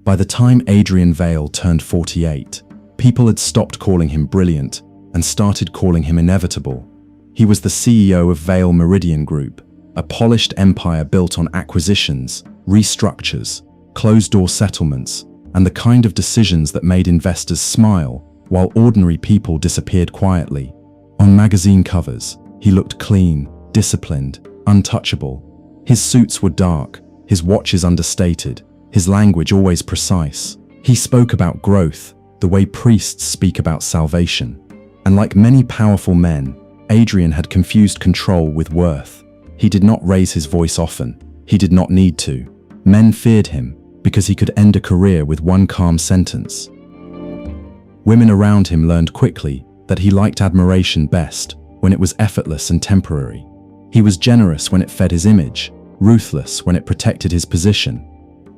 By the time Adrian Vale turned 48, people had stopped calling him brilliant and started calling him inevitable. He was the CEO of Vale Meridian Group, a polished empire built on acquisitions, restructures, closed-door settlements, and the kind of decisions that made investors smile while ordinary people disappeared quietly. On magazine covers, he looked clean, disciplined, untouchable. His suits were dark, his watches understated, his language always precise. He spoke about growth, the way priests speak about salvation. And like many powerful men, Adrian had confused control with worth. He did not raise his voice often. He did not need to. Men feared him because he could end a career with one calm sentence. Women around him learned quickly that he liked admiration best when it was effortless and temporary. He was generous when it fed his image, ruthless when it protected his position,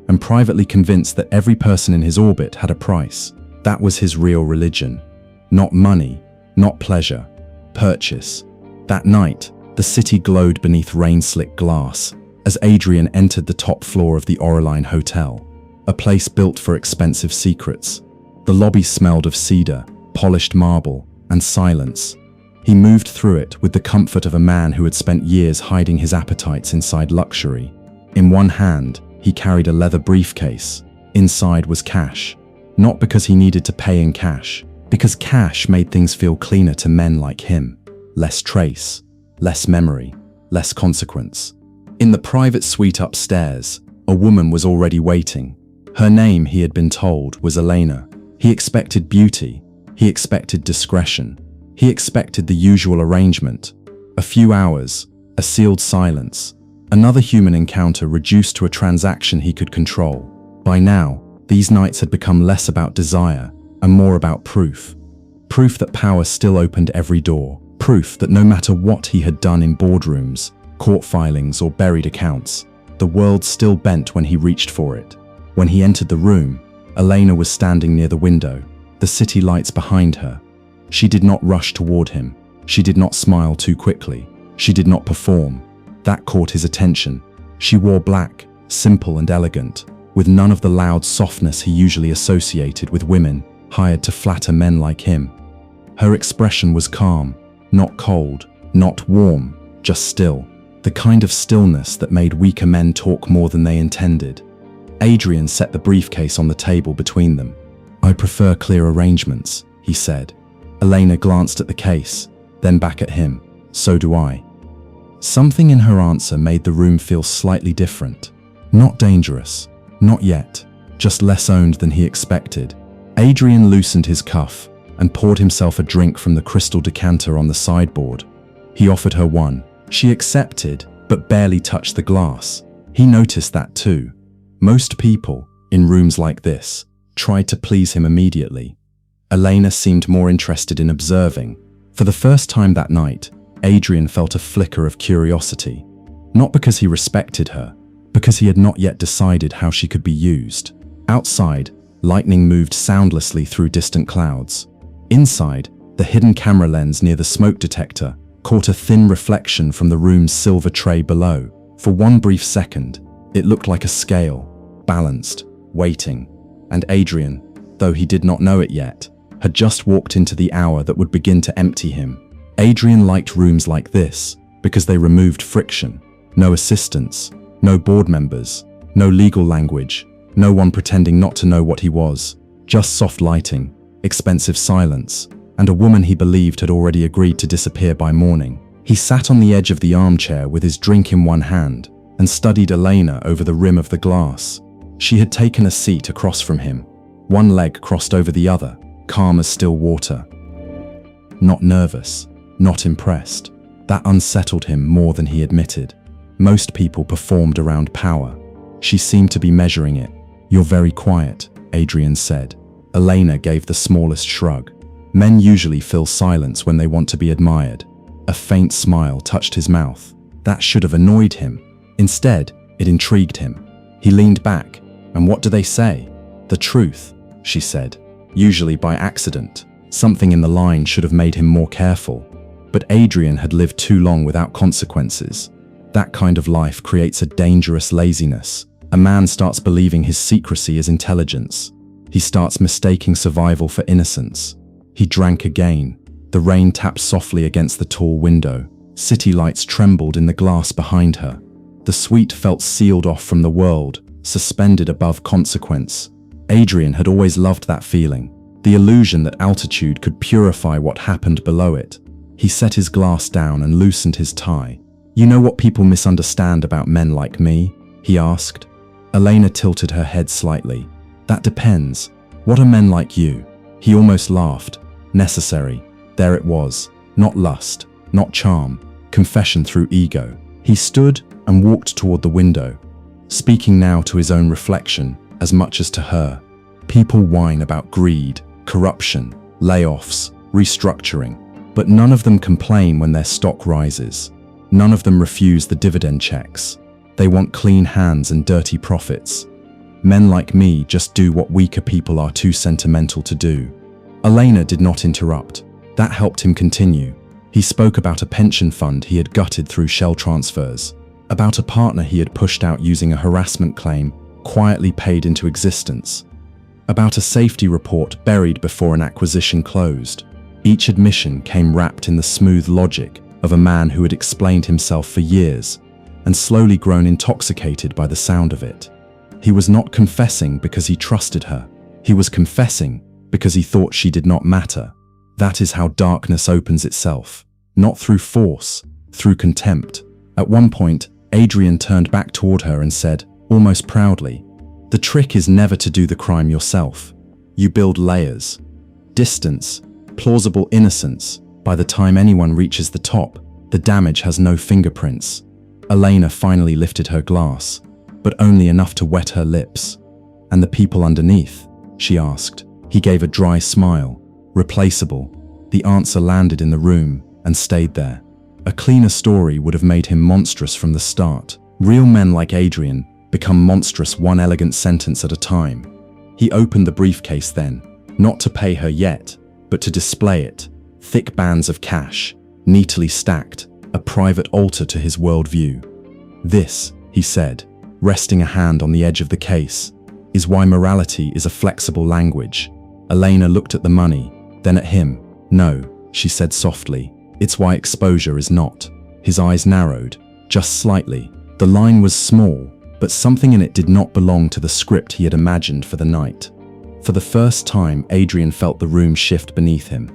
and privately convinced that every person in his orbit had a price. That was his real religion. Not money, not pleasure, purchase. That night, the city glowed beneath rain-slick glass as Adrian entered the top floor of the Oraline Hotel, a place built for expensive secrets. The lobby smelled of cedar, polished marble, and silence. He moved through it with the comfort of a man who had spent years hiding his appetites inside luxury. In one hand, he carried a leather briefcase. Inside was cash. Not because he needed to pay in cash, because cash made things feel cleaner to men like him. Less trace, less memory, less consequence. In the private suite upstairs, a woman was already waiting. Her name, he had been told, was Elena. He expected beauty. He expected discretion. He expected the usual arrangement. A few hours, a sealed silence, another human encounter reduced to a transaction he could control. By now, these nights had become less about desire and more about proof. Proof that power still opened every door. Proof that no matter what he had done in boardrooms, court filings, or buried accounts, the world still bent when he reached for it. When he entered the room, Elena was standing near the window, the city lights behind her. She did not rush toward him. She did not smile too quickly. She did not perform. That caught his attention. She wore black, simple and elegant, with none of the loud softness he usually associated with women hired to flatter men like him. Her expression was calm, not cold, not warm, just still. The kind of stillness that made weaker men talk more than they intended. Adrian set the briefcase on the table between them. "I prefer clear arrangements," he said. Elena glanced at the case, then back at him. "So do I." Something in her answer made the room feel slightly different. Not dangerous, not yet, just less owned than he expected. Adrian loosened his cuff and poured himself a drink from the crystal decanter on the sideboard. He offered her one. She accepted, but barely touched the glass. He noticed that too. Most people, in rooms like this, tried to please him immediately. Elena seemed more interested in observing. For the first time that night, Adrian felt a flicker of curiosity. Not because he respected her, because he had not yet decided how she could be used. Outside, lightning moved soundlessly through distant clouds. Inside, the hidden camera lens near the smoke detector caught a thin reflection from the room's silver tray below. For one brief second, it looked like a scale, balanced, waiting. And Adrian, though he did not know it yet, had just walked into the hour that would begin to empty him. Adrian liked rooms like this because they removed friction. No assistants, no board members, no legal language, no one pretending not to know what he was. Just soft lighting, expensive silence, and a woman he believed had already agreed to disappear by morning. He sat on the edge of the armchair with his drink in one hand and studied Elena over the rim of the glass. She had taken a seat across from him, one leg crossed over the other, calm as still water. Not nervous, not impressed. That unsettled him more than he admitted. Most people performed around power. She seemed to be measuring it. "You're very quiet," Adrian said. Elena gave the smallest shrug. Men usually fill silence when they want to be admired. A faint smile touched his mouth. That should have annoyed him. Instead, it intrigued him. He leaned back. "And what do they say?" "The truth," she said. Usually by accident. Something in the line should have made him more careful. But Adrian had lived too long without consequences. That kind of life creates a dangerous laziness, A man starts believing his secrecy is intelligence. He starts mistaking survival for innocence. He drank again. The rain tapped softly against the tall window. City lights trembled in the glass behind her. The suite felt sealed off from the world, suspended above consequence. Adrian had always loved that feeling, the illusion that altitude could purify what happened below it. He set his glass down and loosened his tie. "You know what people misunderstand about men like me?" he asked. Elena tilted her head slightly. "That depends. What are men like you?" He almost laughed. Necessary. There it was. Not lust, not charm, confession through ego. He stood and walked toward the window, speaking now to his own reflection as much as to her. People whine about greed, corruption, layoffs, restructuring, but none of them complain when their stock rises. None of them refuse the dividend checks. They want clean hands and dirty profits. Men like me just do what weaker people are too sentimental to do. Elena did not interrupt. That helped him continue. He spoke about a pension fund he had gutted through shell transfers, about a partner he had pushed out using a harassment claim quietly paid into existence, about a safety report buried before an acquisition closed. Each admission came wrapped in the smooth logic of a man who had explained himself for years and slowly grown intoxicated by the sound of it. He was not confessing because he trusted her. He was confessing because he thought she did not matter. That is how darkness opens itself, not through force, through contempt. At one point, Adrian turned back toward her and said, almost proudly, "The trick is never to do the crime yourself. You build layers. Distance, plausible innocence. By the time anyone reaches the top, the damage has no fingerprints." Elena finally lifted her glass, but only enough to wet her lips. "And the people underneath?" she asked. He gave a dry smile. "Replaceable." The answer landed in the room and stayed there. A cleaner story would have made him monstrous from the start. Real men like Adrian become monstrous one elegant sentence at a time. He opened the briefcase then, not to pay her yet, but to display it. Thick bands of cash, neatly stacked, a private altar to his worldview. "This," he said, resting a hand on the edge of the case, "is why morality is a flexible language." Elena looked at the money, then at him. "No," she said softly, "it's why exposure is not." His eyes narrowed, just slightly. The line was small, but something in it did not belong to the script he had imagined for the night. For the first time, Adrian felt the room shift beneath him.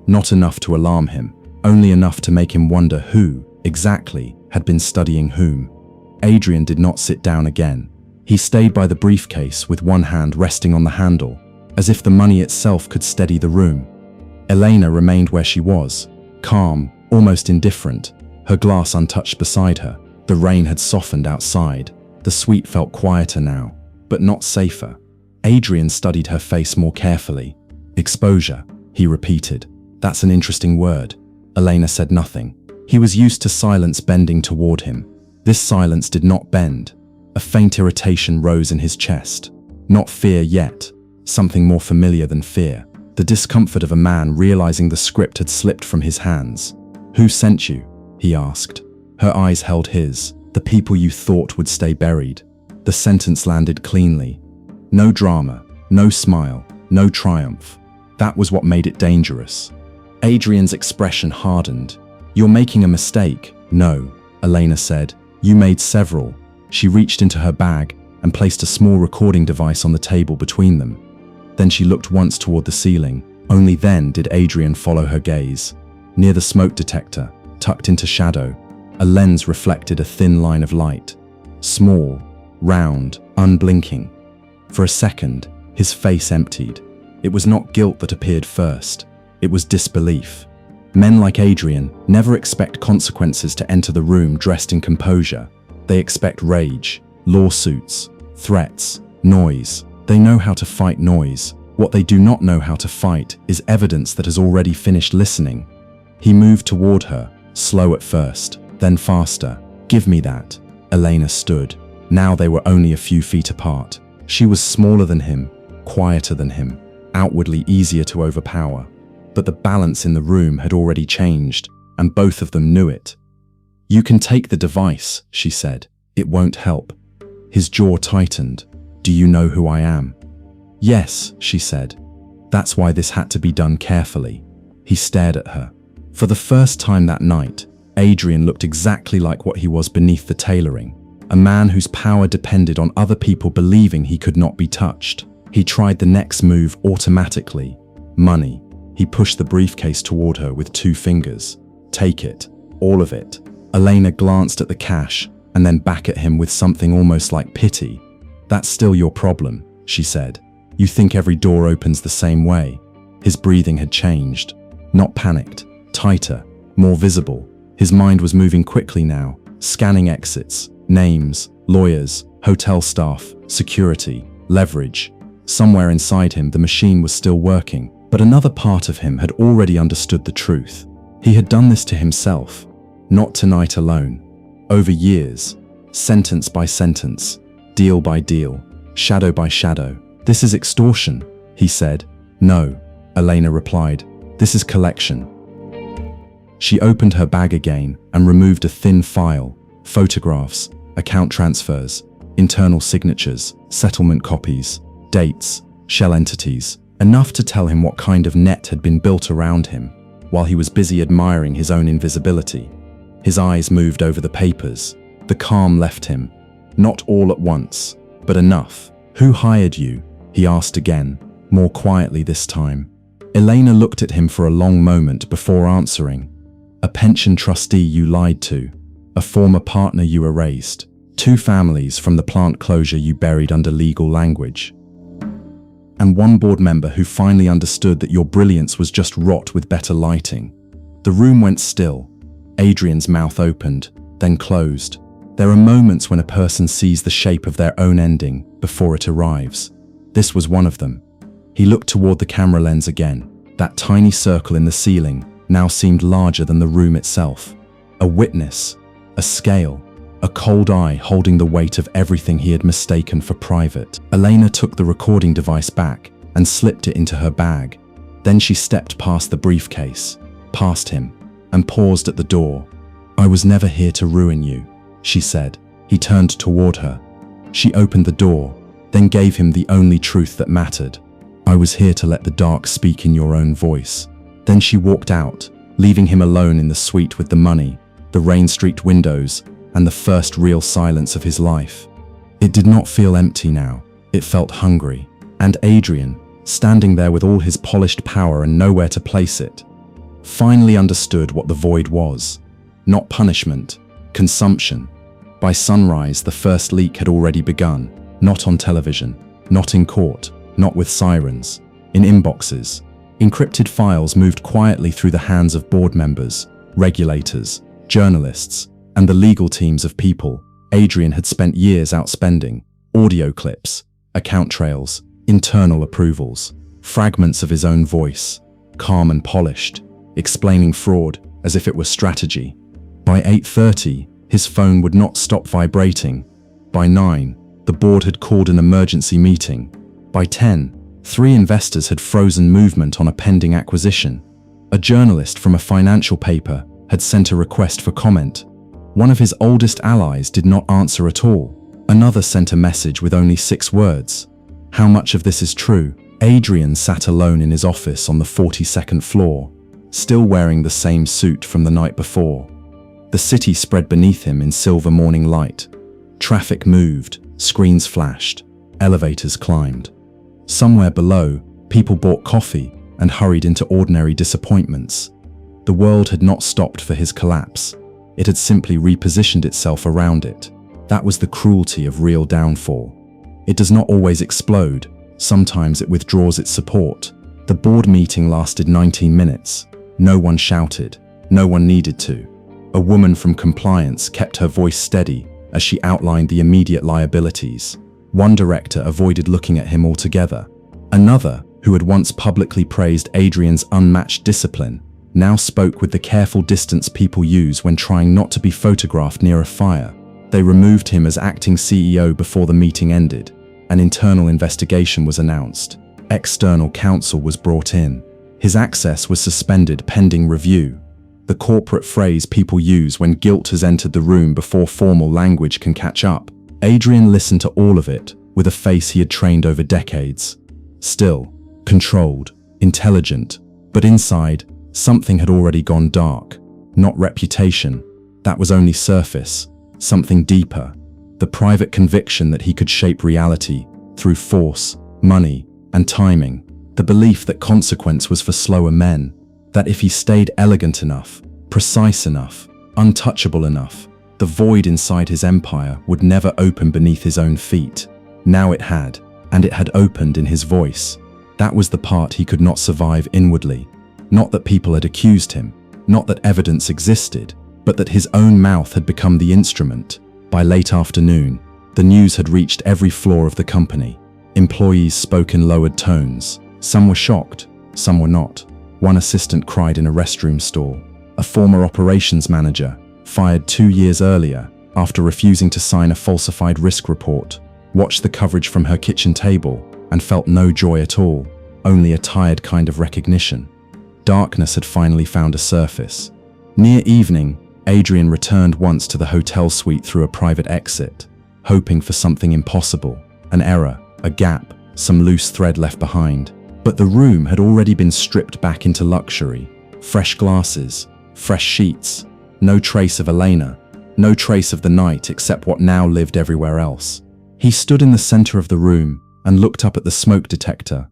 Not enough to alarm him, only enough to make him wonder who, exactly, had been studying whom. Adrian did not sit down again. He stayed by the briefcase with one hand resting on the handle, as if the money itself could steady the room. Elena remained where she was, calm, almost indifferent, her glass untouched beside her. The rain had softened outside. The suite felt quieter now, but not safer. Adrian studied her face more carefully. "Exposure," he repeated. "That's an interesting word." Elena said nothing. He was used to silence bending toward him. This silence did not bend. A faint irritation rose in his chest. Not fear yet. Something more familiar than fear. The discomfort of a man realizing the script had slipped from his hands. "Who sent you?" he asked. Her eyes held his. "The people you thought would stay buried." The sentence landed cleanly. No drama, no smile, no triumph. That was what made it dangerous. Adrian's expression hardened. "You're making a mistake." "No," Elena said. "You made several." She reached into her bag and placed a small recording device on the table between them. Then she looked once toward the ceiling. Only then did Adrian follow her gaze. Near the smoke detector, tucked into shadow, a lens reflected a thin line of light. Small, round, unblinking. For a second, his face emptied. It was not guilt that appeared first. It was disbelief. Men like Adrian never expect consequences to enter the room dressed in composure. They expect rage, lawsuits, threats, noise. They know how to fight noise. What they do not know how to fight is evidence that has already finished listening. He moved toward her, slow at first, then faster. "Give me that." Elena stood. Now they were only a few feet apart. She was smaller than him, quieter than him, outwardly easier to overpower. But the balance in the room had already changed, and both of them knew it. "You can take the device," she said. "It won't help." His jaw tightened. "Do you know who I am?" "Yes," she said. "That's why this had to be done carefully." He stared at her. For the first time that night, Adrian looked exactly like what he was beneath the tailoring. A man whose power depended on other people believing he could not be touched. He tried the next move automatically. Money. He pushed the briefcase toward her with 2 fingers. "Take it. All of it." Elena glanced at the cash and then back at him with something almost like pity. "That's still your problem," she said. "You think every door opens the same way." His breathing had changed. Not panicked. Tighter. More visible. His mind was moving quickly now, scanning exits, names, lawyers, hotel staff, security, leverage. Somewhere inside him, the machine was still working, but another part of him had already understood the truth. He had done this to himself. Not tonight alone. Over years. Sentence by sentence. Deal by deal. Shadow by shadow. "This is extortion," he said. "No," Elena replied. "This is collection." She opened her bag again and removed a thin file. Photographs, account transfers, internal signatures, settlement copies, dates, shell entities. Enough to tell him what kind of net had been built around him, while he was busy admiring his own invisibility. His eyes moved over the papers. The calm left him. Not all at once, but enough. "Who hired you?" he asked again, more quietly this time. Elena looked at him for a long moment before answering. "A pension trustee you lied to. A former partner you erased. 2 families from the plant closure you buried under legal language. And 1 board member who finally understood that your brilliance was just rot with better lighting." The room went still. Adrian's mouth opened, then closed. There are moments when a person sees the shape of their own ending before it arrives. This was one of them. He looked toward the camera lens again. That tiny circle in the ceiling now seemed larger than the room itself. A witness, a scale, a cold eye holding the weight of everything he had mistaken for private. Elena took the recording device back and slipped it into her bag. Then she stepped past the briefcase, past him, and paused at the door. "I was never here to ruin you," she said. He turned toward her. She opened the door, then gave him the only truth that mattered. "I was here to let the dark speak in your own voice." Then she walked out, leaving him alone in the suite with the money, the rain-streaked windows, and the first real silence of his life. It did not feel empty now. It felt hungry. And Adrian, standing there with all his polished power and nowhere to place it, finally understood what the void was. Not punishment, consumption. By sunrise, the first leak had already begun. Not on television, not in court, not with sirens. In inboxes, encrypted files moved quietly through the hands of board members, regulators, journalists, and the legal teams of people Adrian had spent years outspending. Audio clips, account trails, internal approvals, fragments of his own voice, calm and polished, explaining fraud as if it were strategy. By 8:30, his phone would not stop vibrating. By 9, the board had called an emergency meeting. By 10, 3 investors had frozen movement on a pending acquisition. A journalist from a financial paper had sent a request for comment. One of his oldest allies did not answer at all. Another sent a message with only 6 words. How much of this is true? Adrian sat alone in his office on the 42nd floor, still wearing the same suit from the night before. The city spread beneath him in silver morning light. Traffic moved, screens flashed, elevators climbed. Somewhere below, people bought coffee and hurried into ordinary disappointments. The world had not stopped for his collapse. It had simply repositioned itself around it. That was the cruelty of real downfall. It does not always explode. Sometimes it withdraws its support. The board meeting lasted 19 minutes. No one shouted. No one needed to. A woman from compliance kept her voice steady as she outlined the immediate liabilities. One director avoided looking at him altogether. Another, who had once publicly praised Adrian's unmatched discipline, now spoke with the careful distance people use when trying not to be photographed near a fire. They removed him as acting CEO before the meeting ended. An internal investigation was announced. External counsel was brought in. His access was suspended pending review. The corporate phrase people use when guilt has entered the room before formal language can catch up. Adrian listened to all of it with a face he had trained over decades. Still, controlled, intelligent, but inside, something had already gone dark. Not reputation, that was only surface, something deeper. The private conviction that he could shape reality through force, money, and timing. The belief that consequence was for slower men, that if he stayed elegant enough, precise enough, untouchable enough, the void inside his empire would never open beneath his own feet. Now it had, and it had opened in his voice. That was the part he could not survive inwardly. Not that people had accused him, not that evidence existed, but that his own mouth had become the instrument. By late afternoon, the news had reached every floor of the company. Employees spoke in lowered tones. Some were shocked, some were not. One assistant cried in a restroom stall. A former operations manager, fired 2 years earlier after refusing to sign a falsified risk report, watched the coverage from her kitchen table and felt no joy at all, only a tired kind of recognition. Darkness had finally found a surface. Near evening, Adrian returned once to the hotel suite through a private exit, hoping for something impossible, an error, a gap, some loose thread left behind. But the room had already been stripped back into luxury. Fresh glasses, fresh sheets, no trace of Elena, no trace of the night except what now lived everywhere else. He stood in the center of the room and looked up at the smoke detector.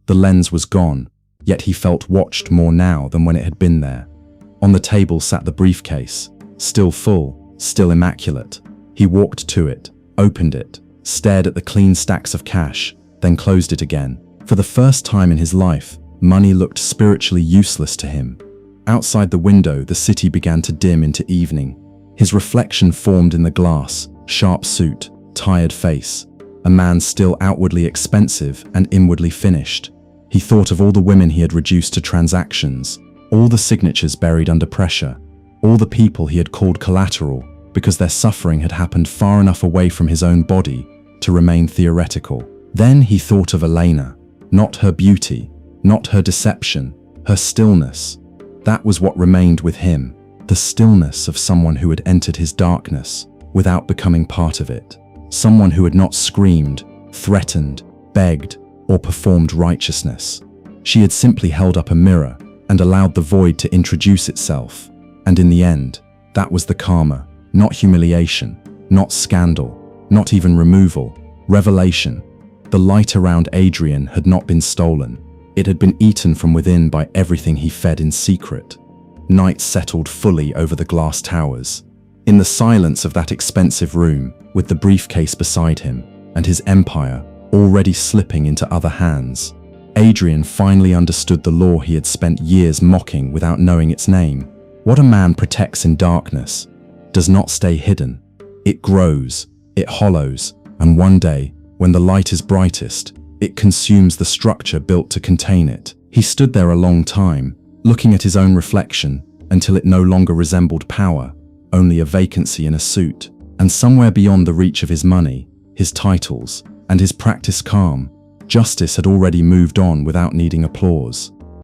The lens was gone, yet he felt watched more now than when it had been there. On the table sat the briefcase, still full, still immaculate. He walked to it, opened it, stared at the clean stacks of cash, then closed it again. For the first time in his life, money looked spiritually useless to him. Outside the window, the city began to dim into evening. His reflection formed in the glass, sharp suit, tired face, a man still outwardly expensive and inwardly finished. He thought of all the women he had reduced to transactions, all the signatures buried under pressure, all the people he had called collateral because their suffering had happened far enough away from his own body to remain theoretical. Then he thought of Elena. Not her beauty, not her deception, her stillness. That was what remained with him, the stillness of someone who had entered his darkness without becoming part of it. Someone who had not screamed, threatened, begged, or performed righteousness. She had simply held up a mirror and allowed the void to introduce itself. And in the end, that was the karma, not humiliation, not scandal, not even removal, revelation. The light around Adrian had not been stolen. It had been eaten from within by everything he fed in secret. Night settled fully over the glass towers. In the silence of that expensive room, with the briefcase beside him, and his empire already slipping into other hands, Adrian finally understood the law he had spent years mocking without knowing its name. What a man protects in darkness does not stay hidden. It grows, it hollows, and one day, when the light is brightest, it consumes the structure built to contain it. He stood there a long time, looking at his own reflection, until it no longer resembled power, only a vacancy in a suit. And somewhere beyond the reach of his money, his titles, and his practiced calm, justice had already moved on without needing applause.